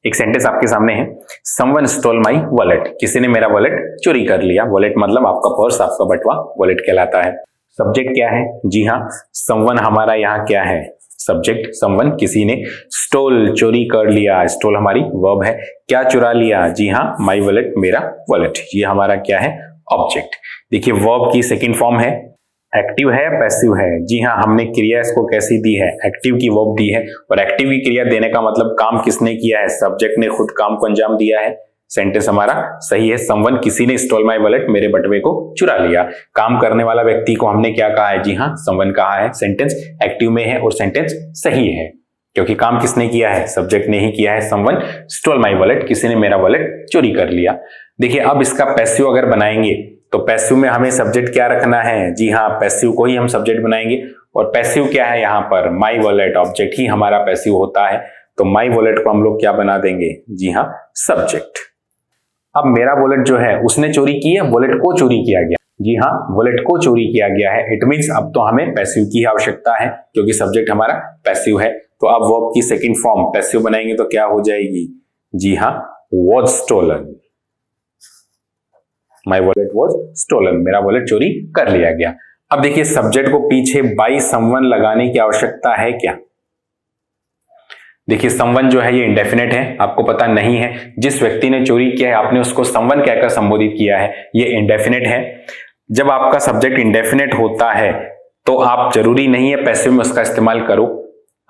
एक सेंटेंस आपके सामने है, समवन स्टोल माई वॉलेट, किसी ने मेरा वॉलेट चोरी कर लिया। वॉलेट मतलब आपका पर्स, आपका बटवा वॉलेट कहलाता है। सब्जेक्ट क्या है? जी हाँ, समवन हमारा यहाँ क्या है? सब्जेक्ट समवन, किसी ने। स्टोल चोरी कर लिया, स्टोल हमारी वर्ब है। क्या चुरा लिया? जी हाँ, माई वॉलेट, मेरा वॉलेट, ये हमारा क्या है? ऑब्जेक्ट। देखिए वर्ब की सेकंड फॉर्म है, एक्टिव है पैसिव है। जी हाँ, हमने क्रिया इसको कैसी दी है? एक्टिव की वर्ब दी है। और एक्टिव की क्रिया देने का मतलब काम किसने किया है? सब्जेक्ट ने खुद काम को अंजाम दिया है। सेंटेंस हमारा सही है, समवन किसी ने स्टोल माई वॉलेट, मेरे बटवे को चुरा लिया। काम करने वाला व्यक्ति को हमने क्या कहा है? जी हाँ, समवन कहा है। सेंटेंस एक्टिव में है और सेंटेंस सही है क्योंकि काम किसने किया है? सब्जेक्ट ने ही किया है। समवन स्टोल माई वॉलेट, किसी ने मेरा वॉलेट चोरी कर लिया। देखिए अब इसका पैसिव अगर बनाएंगे तो पैसिव में हमें सब्जेक्ट क्या रखना है? जी हाँ, पैसिव को ही हम सब्जेक्ट बनाएंगे। और पैसिव क्या है यहाँ पर? माई वॉलेट, ऑब्जेक्ट ही हमारा पैसिव होता है। तो माई वॉलेट को हम लोग क्या बना देंगे? जी हाँ, सब्जेक्ट। अब मेरा वॉलेट जो है उसने चोरी की है, वॉलेट को चोरी किया गया। जी हाँ, वॉलेट को चोरी किया गया है। इट मीन्स अब तो हमें पैसिव की आवश्यकता है क्योंकि सब्जेक्ट हमारा पैसिव है। तो अब वर्ब की सेकंड फॉर्म पैसिव बनाएंगे तो क्या हो जाएगी? जी हाँ, was stolen, my wallet was stolen, मेरा वॉलेट चोरी कर लिया गया। अब देखिए सब्जेक्ट को पीछे बाई समवन लगाने की आवश्यकता है क्या? देखिए समवन जो है ये इंडेफिनेट है, आपको पता नहीं है। जिस व्यक्ति ने चोरी किया है आपने उसको समवन कहकर संबोधित किया है, ये इंडेफिनेट है। जब आपका सब्जेक्ट इंडेफिनेट होता है तो आप जरूरी नहीं है पैसिव में उसका इस्तेमाल करो,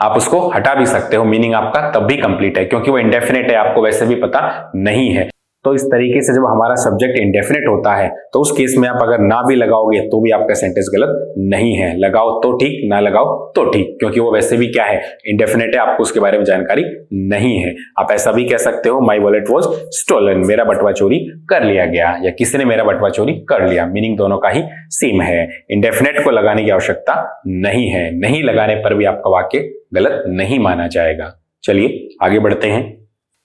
आप उसको हटा भी सकते हो। मीनिंग आपका तब भी कंप्लीट है क्योंकि वो इंडेफिनेट है, आपको वैसे भी पता नहीं है। तो इस तरीके से जब हमारा सब्जेक्ट इंडेफिनेट होता है तो उस केस में आप अगर ना भी लगाओगे तो भी आपका सेंटेंस गलत नहीं है। लगाओ तो ठीक, ना लगाओ तो ठीक, क्योंकि वो वैसे भी क्या है? इंडेफिनेट है, आपको उसके बारे में जानकारी नहीं है। आप ऐसा भी कह सकते हो, माई वॉलेट वॉज स्टोलन, मेरा बटवा चोरी कर लिया गया, या किसी ने मेरा बटवा चोरी कर लिया। मीनिंग दोनों का ही सेम है। इंडेफिनेट को लगाने की आवश्यकता नहीं है, नहीं लगाने पर भी आपका वाक्य गलत नहीं माना जाएगा। चलिए आगे बढ़ते हैं।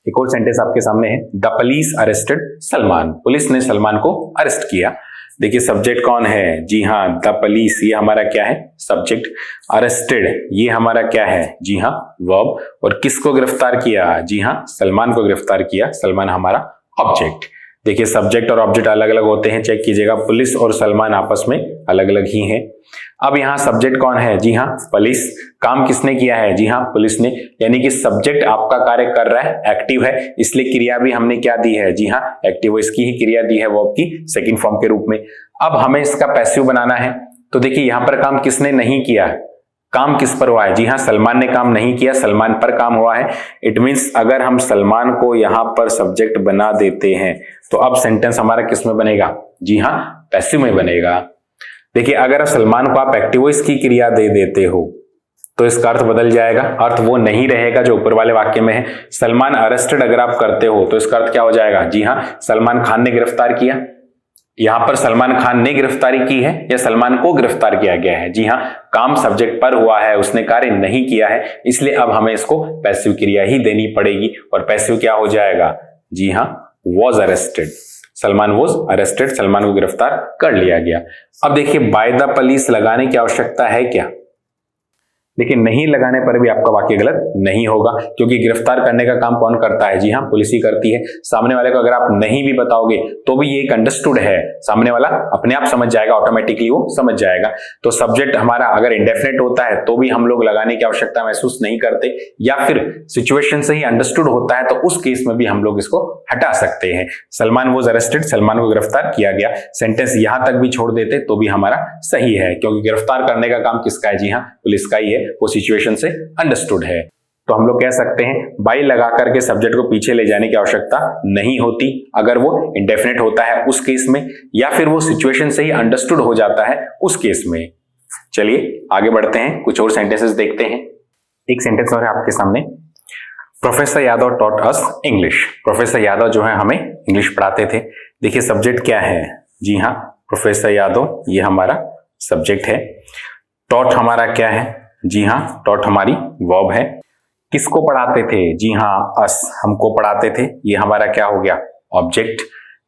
एक और सेंटेंस आपके सामने है, the police arrested Salman, police ने सलमान को अरेस्ट किया। देखिए सब्जेक्ट कौन है? जी हाँ, द पुलिस, ये हमारा क्या है? सब्जेक्ट। अरेस्टेड ये हमारा क्या है? जी हाँ, वर्ब। और किसको गिरफ्तार किया? जी हाँ, सलमान को गिरफ्तार किया। सलमान हमारा ऑब्जेक्ट। देखिए सब्जेक्ट और ऑब्जेक्ट अलग अलग होते हैं, चेक कीजिएगा। पुलिस और सलमान आपस में अलग अलग ही हैं। अब यहाँ सब्जेक्ट कौन है? जी हाँ, पुलिस। काम किसने किया है? जी हाँ, पुलिस ने। यानी कि सब्जेक्ट आपका कार्य कर रहा है, एक्टिव है, इसलिए क्रिया भी हमने क्या दी है? जी हाँ, एक्टिव, इसकी ही क्रिया दी है वर्ब की सेकंड फॉर्म के रूप में। अब हमें इसका पैसिव बनाना है तो देखिए यहाँ पर काम किसने नहीं किया? काम किस पर हुआ है? जी हाँ, सलमान ने काम नहीं किया, सलमान पर काम हुआ है। इट मीन्स अगर हम सलमान को यहां पर सब्जेक्ट बना देते हैं तो अब सेंटेंस हमारा किस में बनेगा? जी हाँ, पैसिव में बनेगा। देखिए अगर सलमान को आप एक्टिव वॉइस की क्रिया दे देते हो तो इसका अर्थ बदल जाएगा, अर्थ वो नहीं रहेगा जो ऊपर वाले वाक्य में है। सलमान अरेस्टेड अगर आप करते हो तो इसका अर्थ क्या हो जाएगा? जी हाँ, सलमान खान ने गिरफ्तार किया। यहां पर सलमान खान ने गिरफ्तारी की है या सलमान को गिरफ्तार किया गया है? जी हाँ, काम सब्जेक्ट पर हुआ है, उसने कार्य नहीं किया है, इसलिए अब हमें इसको पैसिव क्रिया ही देनी पड़ेगी। और पैसिव क्या हो जाएगा? जी हाँ, was arrested, Salman was arrested, Salman को गिरफ्तार कर लिया गया। अब देखिए बाय द पुलिस लगाने की आवश्यकता है क्या? देखिए नहीं लगाने पर भी आपका वाक्य गलत नहीं होगा क्योंकि गिरफ्तार करने का काम कौन करता है? जी हाँ, पुलिस ही करती है। सामने वाले को अगर आप नहीं भी बताओगे तो भी ये एक अंडरस्टूड है, सामने वाला अपने आप समझ जाएगा, ऑटोमेटिकली वो समझ जाएगा। तो सब्जेक्ट हमारा अगर इंडेफिनेट होता है तो भी हम लोग लगाने की आवश्यकता महसूस नहीं करते, या फिर सिचुएशन से ही अंडरस्टूड होता है तो उस केस में भी हम लोग इसको हटा सकते हैं। सलमान वॉज अरेस्टेड, सलमान को गिरफ्तार किया गया, सेंटेंस यहां तक भी छोड़ देते तो भी हमारा सही है क्योंकि गिरफ्तार करने का काम किसका है? जी हाँ, पुलिस का ही है, वो सिचुएशन से अंडरस्टूड है। तो हम लोग कह सकते हैं बाई लगा करके सब्जेक्ट को पीछे ले जाने की आवश्यकता नहीं होती अगर वो इंडेफिनेट होता है उस केस में, या फिर वो सिचुएशन से ही अंडरस्टूड हो जाता है उस केस में। चलिए आगे बढ़ते हैं, कुछ और सेंटेंसेस देखते हैं। एक सेंटेंस और है आपके सामने, professor Yadav taught us English. Professor Yadav जो है हमें इंग्लिश पढ़ाते थे। देखिए सब्जेक्ट क्या है? जी हाँ, प्रोफेसर यादव ये हमारा सब्जेक्ट है। टॉट हमारा क्या है? जी हाँ, टॉट हमारी वर्ब है। किसको पढ़ाते थे? जी हाँ, अस, हमको पढ़ाते थे, ये हमारा क्या हो गया? ऑब्जेक्ट।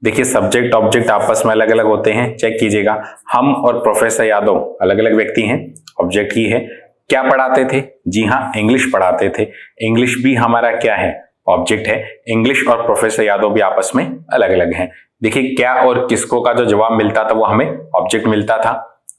देखिए सब्जेक्ट ऑब्जेक्ट आपस में अलग अलग होते हैं, चेक कीजिएगा। हम और प्रोफेसर यादव अलग अलग व्यक्ति हैं, ऑब्जेक्ट ही है। क्या पढ़ाते थे? जी हाँ, इंग्लिश पढ़ाते थे। इंग्लिश भी हमारा क्या है? ऑब्जेक्ट है। इंग्लिश और प्रोफेसर यादव भी आपस में अलग अलग हैं। देखिए क्या और किसको का जो जवाब मिलता था वो हमें ऑब्जेक्ट मिलता था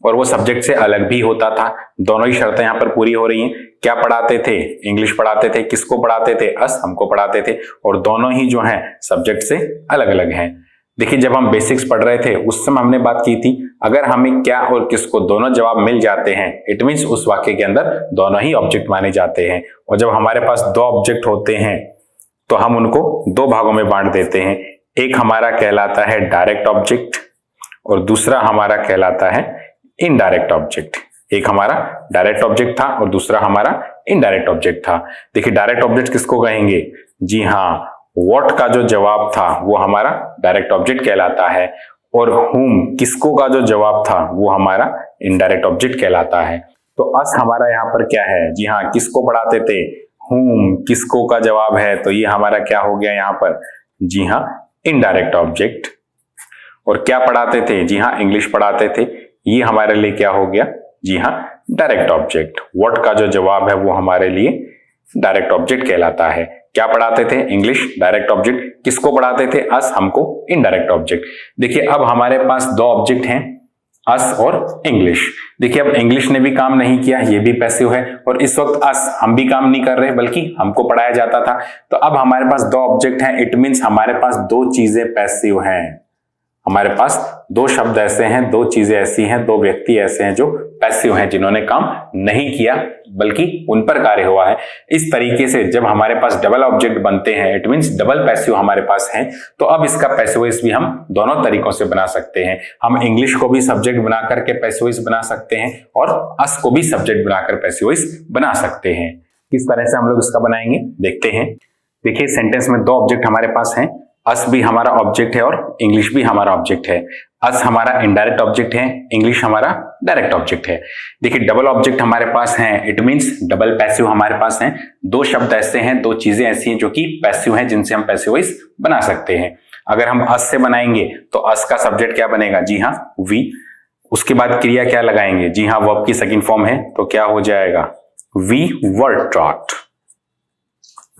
और वो सब्जेक्ट से अलग भी होता था। दोनों ही शर्तें यहाँ पर पूरी हो रही हैं। क्या पढ़ाते थे? इंग्लिश पढ़ाते थे। किसको पढ़ाते थे? अस, हमको पढ़ाते थे। और दोनों ही जो हैं सब्जेक्ट से अलग अलग हैं। देखिए जब हम बेसिक्स पढ़ रहे थे उस समय हमने बात की थी, अगर हमें क्या और किसको दोनों जवाब मिल जाते हैं इट मीन्स उस वाक्य के अंदर दोनों ही ऑब्जेक्ट माने जाते हैं। और जब हमारे पास दो ऑब्जेक्ट होते हैं तो हम उनको दो भागों में बांट देते हैं। एक हमारा कहलाता है डायरेक्ट ऑब्जेक्ट और दूसरा हमारा कहलाता है इनडायरेक्ट ऑब्जेक्ट। एक हमारा डायरेक्ट ऑब्जेक्ट था और दूसरा हमारा इनडायरेक्ट ऑब्जेक्ट था। देखिए डायरेक्ट ऑब्जेक्ट किसको कहेंगे? जी हाँ, व्हाट का जो जवाब था वो हमारा डायरेक्ट ऑब्जेक्ट कहलाता है और हुम, किसको का जो जवाब था वो हमारा इनडायरेक्ट ऑब्जेक्ट कहलाता है। तो अस हमारा यहाँ पर क्या है? जी हाँ, किसको पढ़ाते थे? हुम, किसको का जवाब है तो ये हमारा क्या हो गया यहाँ पर? जी हाँ, इनडायरेक्ट ऑब्जेक्ट। और क्या पढ़ाते थे? जी हाँ, इंग्लिश पढ़ाते थे। ये हमारे लिए क्या हो गया? जी हाँ, डायरेक्ट ऑब्जेक्ट। व्हाट का जो जवाब है वो हमारे लिए डायरेक्ट ऑब्जेक्ट कहलाता है। क्या पढ़ाते थे? English, direct object. किसको पढ़ाते थे? अस, हमको इनडायरेक्ट ऑब्जेक्ट। देखिए अब हमारे पास दो ऑब्जेक्ट हैं, अस और इंग्लिश। देखिए अब इंग्लिश ने भी काम नहीं किया, ये भी पैसिव है और इस वक्त अस, हम भी काम नहीं कर रहे बल्कि हमको पढ़ाया जाता था। तो अब हमारे पास दो ऑब्जेक्ट हैं, इट मीन्स हमारे पास दो चीजें पैसिव हैं। हमारे पास दो शब्द ऐसे हैं, दो चीजें ऐसी हैं, दो व्यक्ति ऐसे हैं जो पैसिव हैं, जिन्होंने काम नहीं किया बल्कि उन पर कार्य हुआ है। इस तरीके से जब हमारे पास डबल ऑब्जेक्ट बनते हैं इट मीन्स डबल पैसिव हमारे पास है। तो अब इसका पैसिवॉइस भी हम दोनों तरीकों से बना सकते हैं। हम इंग्लिश को भी सब्जेक्ट बना करके पैसिवॉइस बना सकते हैं और अस को भी सब्जेक्ट बनाकर पैसिवॉइस बना सकते हैं। किस तरह से हम लोग इसका बनाएंगे देखते हैं। देखिए सेंटेंस में दो ऑब्जेक्ट हमारे पास हैं, अस भी हमारा ऑब्जेक्ट है और इंग्लिश भी हमारा ऑब्जेक्ट है। अस हमारा इनडायरेक्ट ऑब्जेक्ट है, इंग्लिश हमारा डायरेक्ट ऑब्जेक्ट है। देखिए डबल ऑब्जेक्ट हमारे पास हैं, इट मींस डबल पैसिव हमारे पास हैं। दो शब्द ऐसे हैं, दो चीजें ऐसी हैं जो कि पैसिव हैं, जिनसे हम पैसिवॉइस बना सकते हैं। अगर हम अस से बनाएंगे तो अस का सब्जेक्ट क्या बनेगा? जी हाँ, वी। उसके बाद क्रिया क्या लगाएंगे? जी हाँ, वर्ब की सेकंड फॉर्म है तो क्या हो जाएगा? We were taught.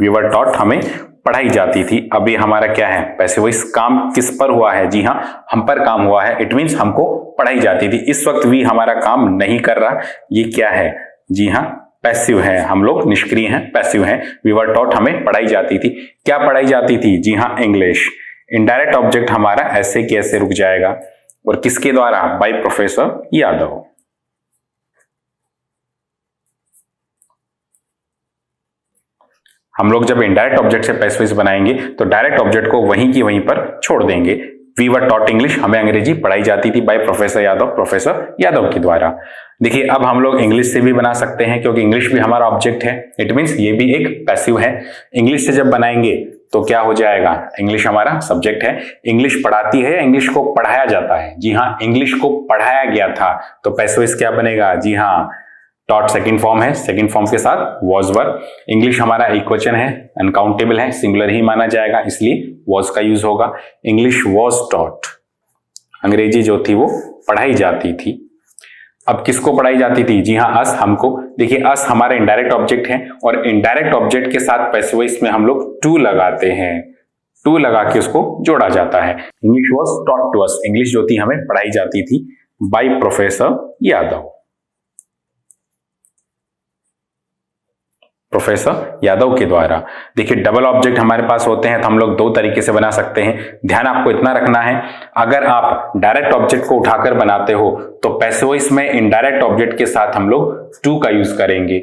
We were taught हमें पढ़ाई जाती थी। अभी हमारा क्या है? पैसिवॉइस। काम किस पर हुआ है? जी हाँ, हम पर काम हुआ है, इट मींस हमको पढ़ाई जाती थी। इस वक्त वी हमारा काम नहीं कर रहा, ये क्या है? जी हाँ, पैसिव है। हम लोग निष्क्रिय हैं, पैसिव हैं। वी वर टॉट हमें पढ़ाई जाती थी। क्या पढ़ाई जाती थी? जी हाँ, इंग्लिश। इनडायरेक्ट ऑब्जेक्ट हमारा ऐसे कैसे रुक जाएगा और किसके द्वारा? Bye professor Yadav. हम लोग जब इनडायरेक्ट ऑब्जेक्ट से पैसिवॉइस बनाएंगे तो डायरेक्ट ऑब्जेक्ट को वहीं की वहीं पर छोड़ देंगे। वी वर टॉट इंग्लिश, हमें अंग्रेजी पढ़ाई जाती थी by professor Yadav, professor Yadav के द्वारा। देखिए अब हम लोग इंग्लिश से भी बना सकते हैं क्योंकि इंग्लिश भी हमारा ऑब्जेक्ट है, इट मींस ये भी एक पैसिव है। इंग्लिश से जब बनाएंगे तो क्या हो जाएगा? इंग्लिश हमारा सब्जेक्ट है। इंग्लिश पढ़ाती है, इंग्लिश को पढ़ाया जाता है। जी हाँ, इंग्लिश को पढ़ाया गया था तो पैसिवॉइस क्या बनेगा? जी हाँ, टॉट सेकंड फॉर्म है, सेकंड फॉर्म के साथ वॉज वर। इंग्लिश हमारा इक्वचन है, अनकाउंटेबल है, सिंगुलर ही माना जाएगा, इसलिए वॉज का यूज होगा। इंग्लिश वॉज टॉट, अंग्रेजी जो थी वो पढ़ाई जाती थी। अब किसको पढ़ाई जाती थी? जी हाँ, अस, हमको। देखिए अस हमारा इनडायरेक्ट ऑब्जेक्ट है और इनडायरेक्ट ऑब्जेक्ट के साथ पैसिवॉइस में हम लोग टू लगाते हैं। टू लगा के उसको जोड़ा जाता है। English was taught to us, English जो थी हमें पढ़ाई जाती थी by professor Yadav, professor Yadav के द्वारा। देखिए डबल ऑब्जेक्ट हमारे पास होते हैं तो हम लोग दो तरीके से बना सकते हैं। ध्यान आपको इतना रखना है, अगर आप डायरेक्ट ऑब्जेक्ट को उठाकर बनाते हो तो पैसिवॉइस में इनडायरेक्ट ऑब्जेक्ट के साथ हम लोग टू का यूज करेंगे,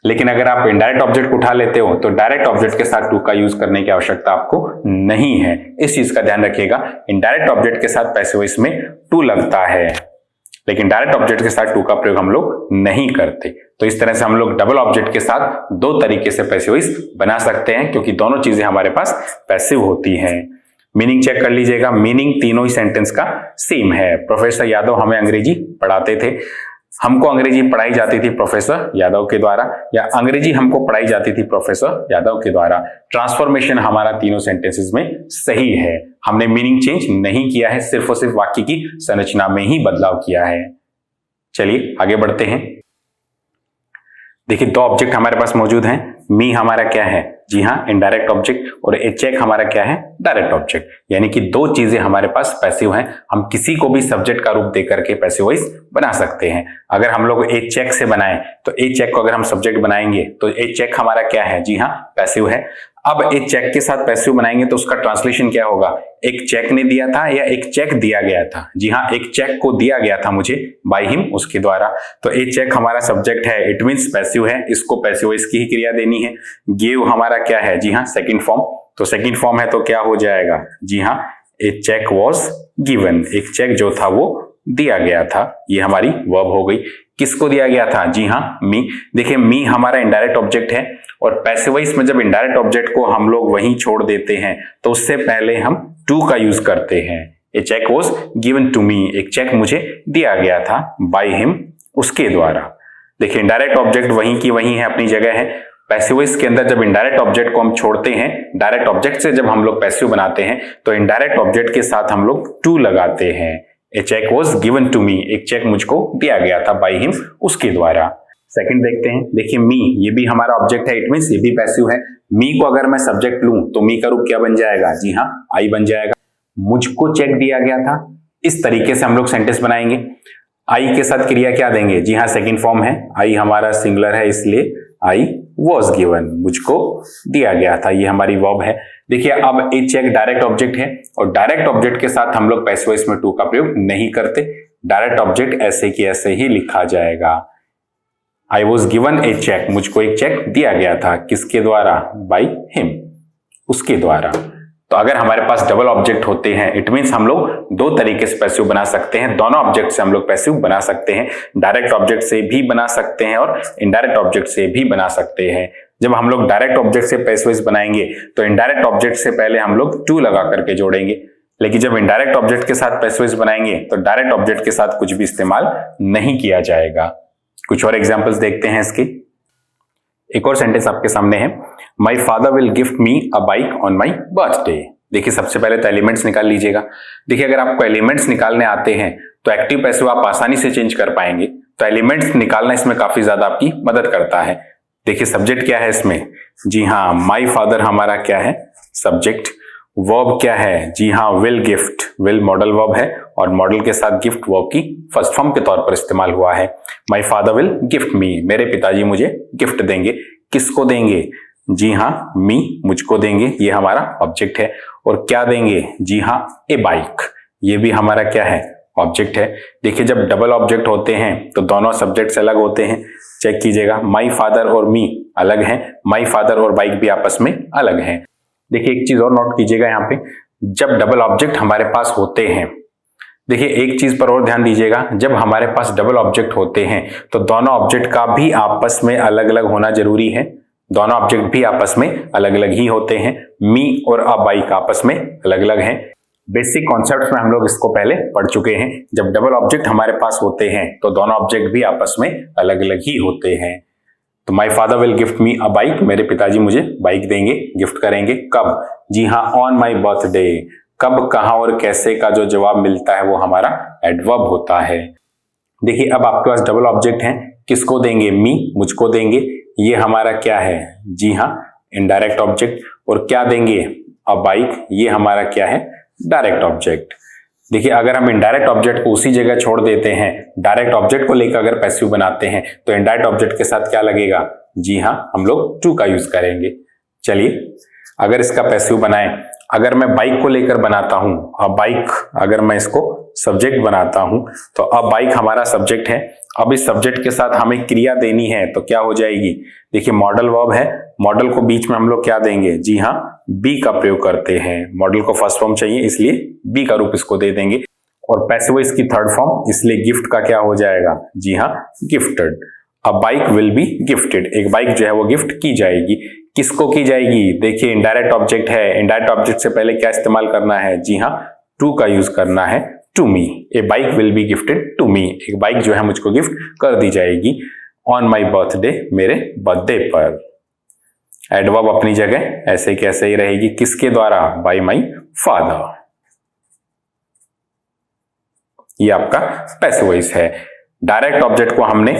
लेकिन अगर आप इनडायरेक्ट ऑब्जेक्ट को उठा लेते हो तो डायरेक्ट ऑब्जेक्ट के साथ टू का यूज करने की आवश्यकता आपको नहीं है। इस चीज का ध्यान रखिएगा, इनडायरेक्ट ऑब्जेक्ट के साथ पैसिवॉइस में टू लगता है लेकिन डायरेक्ट ऑब्जेक्ट के साथ टू का प्रयोग हम लोग नहीं करते। तो इस तरह से हम लोग डबल ऑब्जेक्ट के साथ दो तरीके से पैसिवॉइस बना सकते हैं क्योंकि दोनों चीजें हमारे पास पैसिव होती हैं। मीनिंग चेक कर लीजिएगा, मीनिंग तीनों ही सेंटेंस का सेम है। प्रोफेसर यादव हमें अंग्रेजी पढ़ाते थे, हमको अंग्रेजी पढ़ाई जाती थी प्रोफेसर यादव के द्वारा, या अंग्रेजी हमको पढ़ाई जाती थी प्रोफेसर यादव के द्वारा। ट्रांसफॉर्मेशन हमारा तीनों सेंटेंसेस में सही है, हमने मीनिंग चेंज नहीं किया है, सिर्फ और सिर्फ वाक्य की संरचना में ही बदलाव किया है। चलिए आगे बढ़ते हैं। देखिए दो ऑब्जेक्ट हमारे पास मौजूद हैं, मी हमारा क्या है, जी हाँ इनडायरेक्ट ऑब्जेक्ट, और ए चेक हमारा क्या है, डायरेक्ट ऑब्जेक्ट। यानी कि दो चीजें हमारे पास पैसिव हैं, हम किसी को भी सब्जेक्ट का रूप देकर के पैसिव वॉइस बना सकते हैं। अगर हम लोग ए चेक से बनाएं तो ए चेक को अगर हम सब्जेक्ट बनाएंगे तो ए चेक हमारा क्या है, जी हाँ पैसिव है। अब एक चेक के साथ पैसिव बनाएंगे तो उसका ट्रांसलेशन क्या होगा, एक चेक ने दिया था या एक चेक दिया गया था, जी हाँ एक चेक को दिया गया था मुझे बाय हिम, उसके द्वारा। तो ए चेक हमारा सब्जेक्ट है, इट मींस पैसिव है, इसको पैसिव वॉइस की ही क्रिया देनी है। गिव हमारा क्या है, जी हाँ सेकंड फॉर्म, तो सेकंड फॉर्म है तो क्या हो जाएगा, जी हाँ ए चेक वॉज गिवन, एक चेक जो था वो दिया गया था, ये हमारी वर्ब हो गई। किसको दिया गया था, जी हाँ मी। देखिए मी हमारा इनडायरेक्ट ऑब्जेक्ट है, और पैसिव वॉइस में जब इनडायरेक्ट ऑब्जेक्ट को हम लोग वहीं छोड़ देते हैं तो उससे पहले हम टू का यूज करते हैं। A cheque was given to me, एक चेक मुझे दिया गया था बाय हिम, उसके द्वारा। देखिए इनडायरेक्ट ऑब्जेक्ट वहीं की वहीं है, अपनी जगह है। पैसिव वॉइस के अंदर जब इनडायरेक्ट ऑब्जेक्ट को हम छोड़ते हैं, डायरेक्ट ऑब्जेक्ट से जब हम लोग पैसिव बनाते हैं तो इनडायरेक्ट ऑब्जेक्ट के साथ हम लोग टू लगाते हैं। A cheque was given to me, एक चेक मुझको दिया गया था बाय हिम, उसके द्वारा। सेकंड देखते हैं, देखिए मी ये भी हमारा ऑब्जेक्ट है, इट मींस ये भी पैसिव है। मी को अगर मैं सब्जेक्ट लूं तो मी का रूप क्या बन जाएगा, जी हाँ आई बन जाएगा। मुझको चेक दिया गया था, इस तरीके से हम लोग सेंटेंस बनाएंगे। आई के साथ क्रिया क्या देंगे, जी हाँ सेकंड फॉर्म है, आई हमारा सिंगुलर है इसलिए आई वॉज गिवन, मुझको दिया गया था, ये हमारी वर्ब है। देखिए अब ए चेक डायरेक्ट ऑब्जेक्ट है, और डायरेक्ट ऑब्जेक्ट के साथ हम लोग पैसिव वॉइस में टू का प्रयोग नहीं करते, डायरेक्ट ऑब्जेक्ट ऐसे की ऐसे ही लिखा जाएगा। I was given a cheque, मुझको एक चेक दिया गया था, किसके द्वारा, बाय हिम, उसके द्वारा। तो अगर हमारे पास डबल ऑब्जेक्ट होते हैं इट मींस हम लोग दो तरीके से पैसिव बना सकते हैं, दोनों ऑब्जेक्ट से हम लोग पैसिव बना सकते हैं, डायरेक्ट ऑब्जेक्ट से भी बना सकते हैं और इनडायरेक्ट ऑब्जेक्ट से भी बना सकते हैं। जब हम लोग डायरेक्ट ऑब्जेक्ट से पैसिव बनाएंगे तो इनडायरेक्ट ऑब्जेक्ट से पहले हम लोग टू लगा करके जोड़ेंगे, लेकिन जब इनडायरेक्ट ऑब्जेक्ट के साथ पैसिव बनाएंगे तो डायरेक्ट ऑब्जेक्ट के साथ कुछ भी इस्तेमाल नहीं किया जाएगा। कुछ और एग्जांपल्स देखते हैं इसकी। एक और सेंटेंस आपके सामने है, my father will gift me a bike on my birthday. देखिए सबसे पहले तो एलिमेंट्स निकाल लीजिएगा। देखिए अगर आपको एलिमेंट्स निकालने आते हैं तो एक्टिव पैसिव आप आसानी से चेंज कर पाएंगे, तो एलिमेंट्स निकालना इसमें काफी ज्यादा आपकी मदद करता है। देखिए सब्जेक्ट क्या है इसमें, जी हाँ माई फादर हमारा क्या है, सब्जेक्ट। वर्ब क्या है, जी हाँ will gift, will modal verb है और मॉडल के साथ गिफ्ट वर्ब की फर्स्ट फॉर्म के तौर पर इस्तेमाल हुआ है। माई फादर विल गिफ्ट मी, मेरे पिताजी मुझे गिफ्ट देंगे, किसको देंगे, जी हाँ मी, मुझको देंगे, ये हमारा ऑब्जेक्ट है। और क्या देंगे, जी हाँ ए बाइक, ये भी हमारा क्या है, ऑब्जेक्ट है। देखिए जब डबल ऑब्जेक्ट होते हैं तो दोनों सब्जेक्ट्स अलग होते हैं, चेक कीजिएगा, माई फादर और मी अलग हैं, माई फादर और बाइक भी आपस में अलग हैं। देखिए एक चीज और नोट कीजिएगा यहाँ पे, जब डबल ऑब्जेक्ट हमारे पास होते हैं, देखिए एक चीज पर और ध्यान दीजिएगा, जब हमारे पास डबल ऑब्जेक्ट होते हैं तो दोनों ऑब्जेक्ट का भी आपस में अलग अलग होना जरूरी है, दोनों ऑब्जेक्ट भी आपस में अलग अलग ही होते हैं। मी और अ बाइक आपस में अलग अलग हैं। बेसिक कॉन्सेप्ट में हम लोग इसको पहले पढ़ चुके हैं, जब डबल ऑब्जेक्ट हमारे पास होते हैं तो दोनों ऑब्जेक्ट भी आपस में अलग अलग ही होते हैं। तो my father will gift me a bike, मेरे पिताजी मुझे बाइक देंगे, गिफ्ट करेंगे, कब, जी हाँ ऑन माई बर्थडे। कब, कहां और कैसे का जो जवाब मिलता है वो हमारा एडवर्ब होता है। देखिए अब आपके पास डबल ऑब्जेक्ट है, किसको देंगे, मी, मुझको देंगे, ये हमारा क्या है, जी हाँ इनडायरेक्ट ऑब्जेक्ट। और क्या देंगे, अ बाइक, ये हमारा क्या है, डायरेक्ट ऑब्जेक्ट। देखिए अगर हम इनडायरेक्ट ऑब्जेक्ट को उसी जगह छोड़ देते हैं, डायरेक्ट ऑब्जेक्ट को लेकर अगर पैसिव बनाते हैं तो इनडायरेक्ट ऑब्जेक्ट के साथ क्या लगेगा, जी हाँ हम लोग टू का यूज करेंगे। चलिए अगर इसका पैसिव बनाएं, अगर मैं बाइक को लेकर बनाता हूं, अ बाइक, अगर मैं इसको सब्जेक्ट बनाता हूं तो अ बाइक हमारा सब्जेक्ट है। अब इस सब्जेक्ट के साथ हमें क्रिया देनी है तो क्या हो जाएगी, देखिए मॉडल वर्ब है, मॉडल को बीच में हम लोग क्या देंगे, जी हाँ बी का प्रयोग करते हैं, मॉडल को फर्स्ट फॉर्म चाहिए इसलिए बी का रूप इसको दे देंगे। और पैसिव इसकी थर्ड फॉर्म, इसलिए गिफ्ट का क्या हो जाएगा, जी हाँ gifted. A bike will be gifted, एक बाइक जो है वो गिफ्ट की जाएगी, किसको की जाएगी, देखिए इनडायरेक्ट ऑब्जेक्ट है, इनडायरेक्ट ऑब्जेक्ट से पहले क्या इस्तेमाल करना है, जी हाँ टू का यूज करना है, to me. A bike will be gifted to me, एक बाइक जो है मुझको गिफ्ट कर दी जाएगी ऑन माई बर्थडे, मेरे बर्थडे पर। एडवर्ब अपनी जगह ऐसे कैसे ही रहेगी, किसके द्वारा, बाय माई फादर। ये आपका पैसिव वॉइस है। डायरेक्ट ऑब्जेक्ट को हमने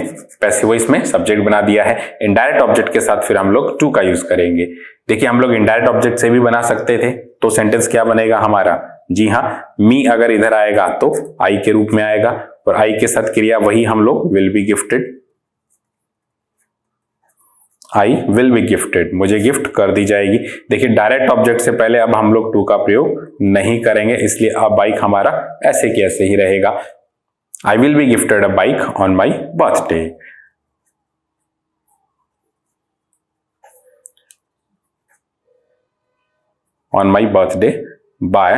पैसिव वॉइस में सब्जेक्ट बना दिया है। इनडायरेक्ट ऑब्जेक्ट के साथ फिर हम लोग टू का यूज करेंगे। देखिए हम लोग इनडायरेक्ट ऑब्जेक्ट से भी बना सकते थे, तो सेंटेंस क्या बनेगा हमारा, जी हाँ, मी अगर इधर आएगा तो आई के रूप में आएगा, और आई के साथ क्रिया वही हम लोग will be gifted, I will be gifted, मुझे गिफ्ट कर दी जाएगी। देखिए डायरेक्ट ऑब्जेक्ट से पहले अब हम लोग टू का प्रयोग नहीं करेंगे, इसलिए अब बाइक हमारा ऐसे की ऐसे ही रहेगा। I will be gifted a bike on my birthday. On my birthday bye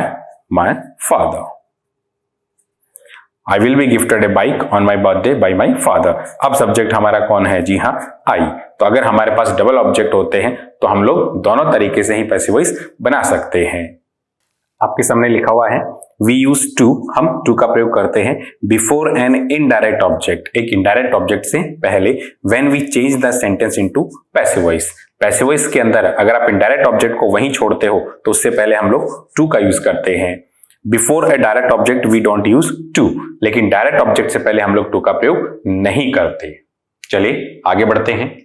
my father. I will be gifted A bike on my birthday by my father. अब सब्जेक्ट हमारा कौन है, जी हाँ, आई। तो अगर हमारे पास डबल ऑब्जेक्ट होते हैं तो हम लोग दोनों तरीके से ही पैसिव वॉइस बना सकते हैं। आपके सामने लिखा हुआ है वी यूज टू, हम टू का प्रयोग करते हैं बिफोर एन इनडायरेक्ट ऑब्जेक्ट, एक इनडायरेक्ट ऑब्जेक्ट से पहले, when we change the sentence into passive voice. Passive voice के अंदर अगर आप इनडायरेक्ट ऑब्जेक्ट को वहीं छोड़ते हो तो उससे पहले हम लोग टू का यूज करते हैं। Before a direct object we don't use to, लेकिन डायरेक्ट ऑब्जेक्ट से पहले हम लोग टू का प्रयोग नहीं करते। चलिए आगे बढ़ते हैं।